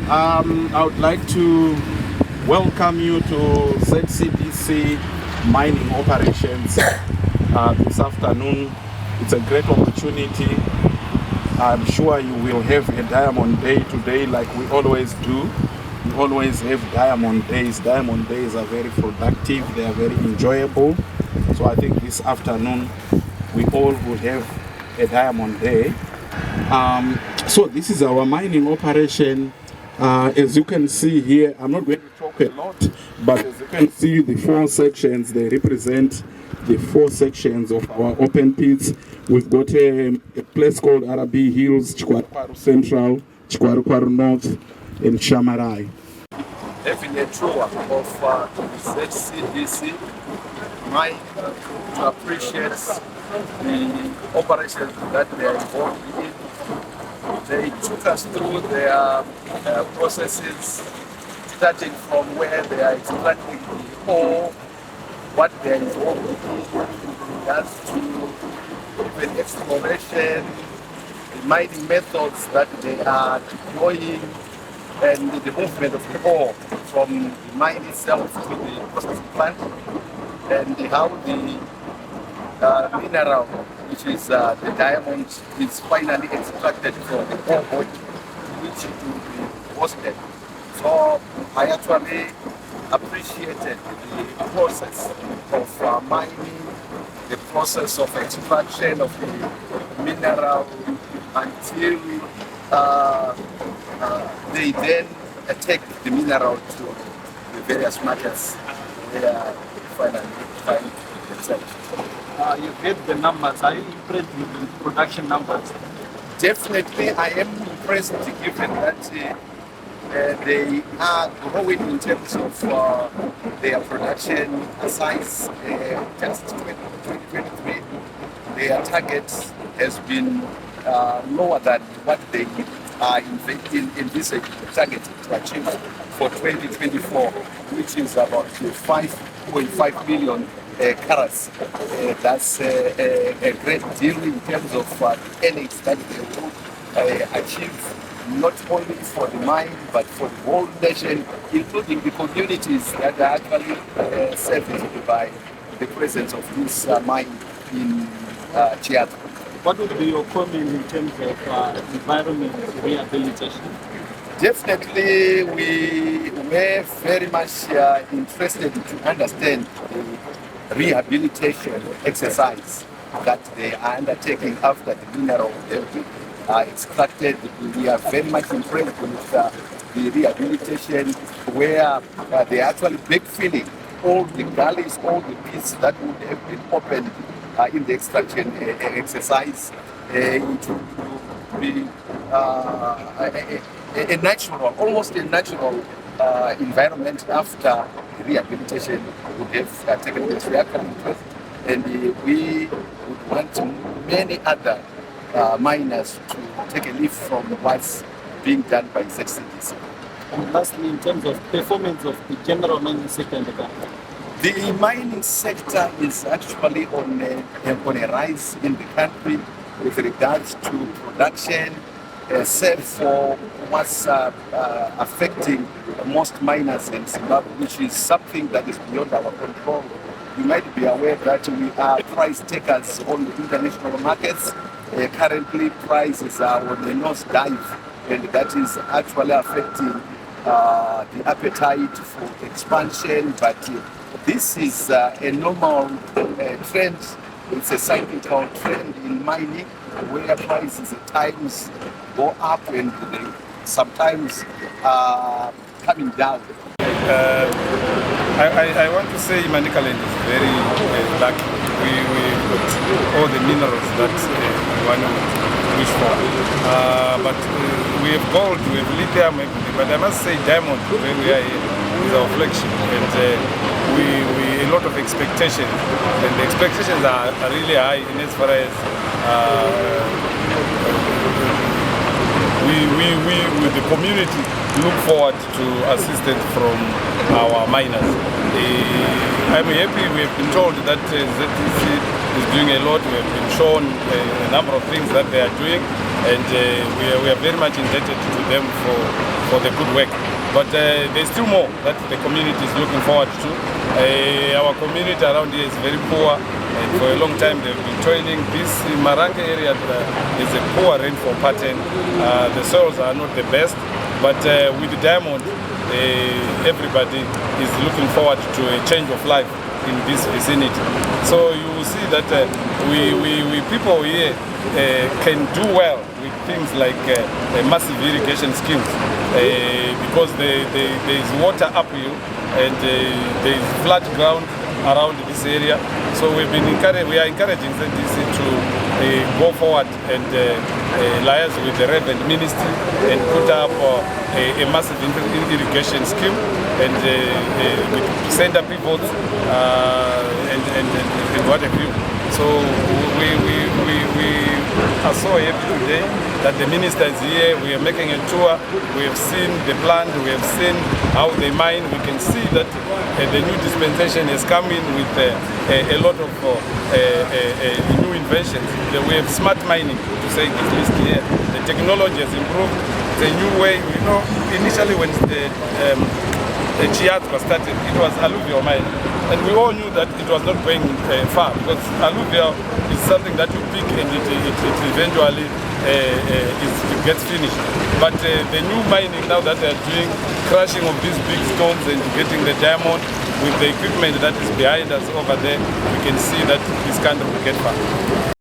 I would like to welcome you to ZCDC mining operations this afternoon. It's a great opportunity. I'm sure you will have a diamond day today like we always do. We always have diamond days. Diamond days are very productive. They are very enjoyable. So I think this afternoon we all will have a diamond day. So this is our mining operation. As you can see here, I'm not going to talk a lot, but as you can see, the four sections, they represent the four sections of our open pits. We've got a place called Arabi Hills, Chiadzwa Central, Chiadzwa North, and Shamarai. Having a tour of ZCDC mine to appreciate the operations that they are involved in. They took us through their processes, starting from where they are extracting the ore, what they are involved in regards to even exploration, the mining methods that they are deploying, and the movement of the ore from the mine itself to the processing plant, and how the mineral, which is the diamond, is finally extracted from the ore body, which will be hosted. So I actually appreciated the process of mining, the process of extraction of the mineral until they then take the mineral to the various markets where finally find themselves. You get the numbers. Are you impressed with the production numbers? Definitely, I am impressed given that they are growing in terms of their production size. Just 2023, their target has been lower than what they are envisaged target to achieve for 2024, which is about 5.5 million carats. That's a great deal in terms of the earnings that they will achieve, not only for the mine but for the whole nation, including the communities that are actually serviced by the presence of this mine in Chiadzwa. What would be your comment in terms of environment rehabilitation? Definitely, we were very much interested to understand the rehabilitation exercise that they are undertaking after the mineral are extracted. We are very much impressed with the rehabilitation where they are actually backfilling all the gullies, all the pits that would have been opened in the extraction exercise into be a natural, almost a natural environment after the rehabilitation would have taken place. We are actually impressed, and we would want many other miners to take a leaf from what's being done by ZCDC. And lastly, in terms of performance of the general mining sector in the country? The mining sector is actually on a rise in the country with regards to production, save for what's affecting most miners in Zimbabwe, which is something that is beyond our control. You might be aware that we are price takers on the international markets. Currently, prices are on a nosedive, and that is actually affecting the appetite for expansion. But this is a normal trend. It's a cyclical trend in mining where prices at times go up and they sometimes coming down. I want to say Manicaland is very lucky. We got all the minerals that one would wish for. But we have gold, we have lithium, everything. But I must say diamond, where we are here, is our flagship. And we a lot of expectations. And the expectations are really high in as far as we with the community look forward to assistance from our miners. I'm happy we have been told that ZCDC is doing a lot. We have been shown a number of things that they are doing, and we are very much indebted to them for the good work. But there's still more that the community is looking forward to. Our community around here is very poor, and for a long time they've been toiling. This Marange area is a poor rainfall pattern. The soils are not the best, but with the diamond, everybody is looking forward to a change of life in this vicinity. So you will see that we people here can do well with things like massive irrigation schemes because there is water uphill and there is flat ground around this area. So we are encouraging ZCDC to go forward and liaise with the Revenue Ministry and put up a massive irrigation scheme and with center pivots and what have you. So we are so happy today that the minister is here. We are making a tour. We have seen the plant. We have seen how they mine. We can see that the new dispensation has come in with a lot of new inventions. We have smart mining, to say this list here. The technology has improved. It's a new way. You know, initially when the Chiadzwa started, it was alluvial mining. And we all knew that it was not going far because alluvial is something that you pick and it eventually it gets finished. But the new mining now that they are doing, crushing of these big stones and getting the diamond with the equipment that is behind us over there, we can see that this country will get far.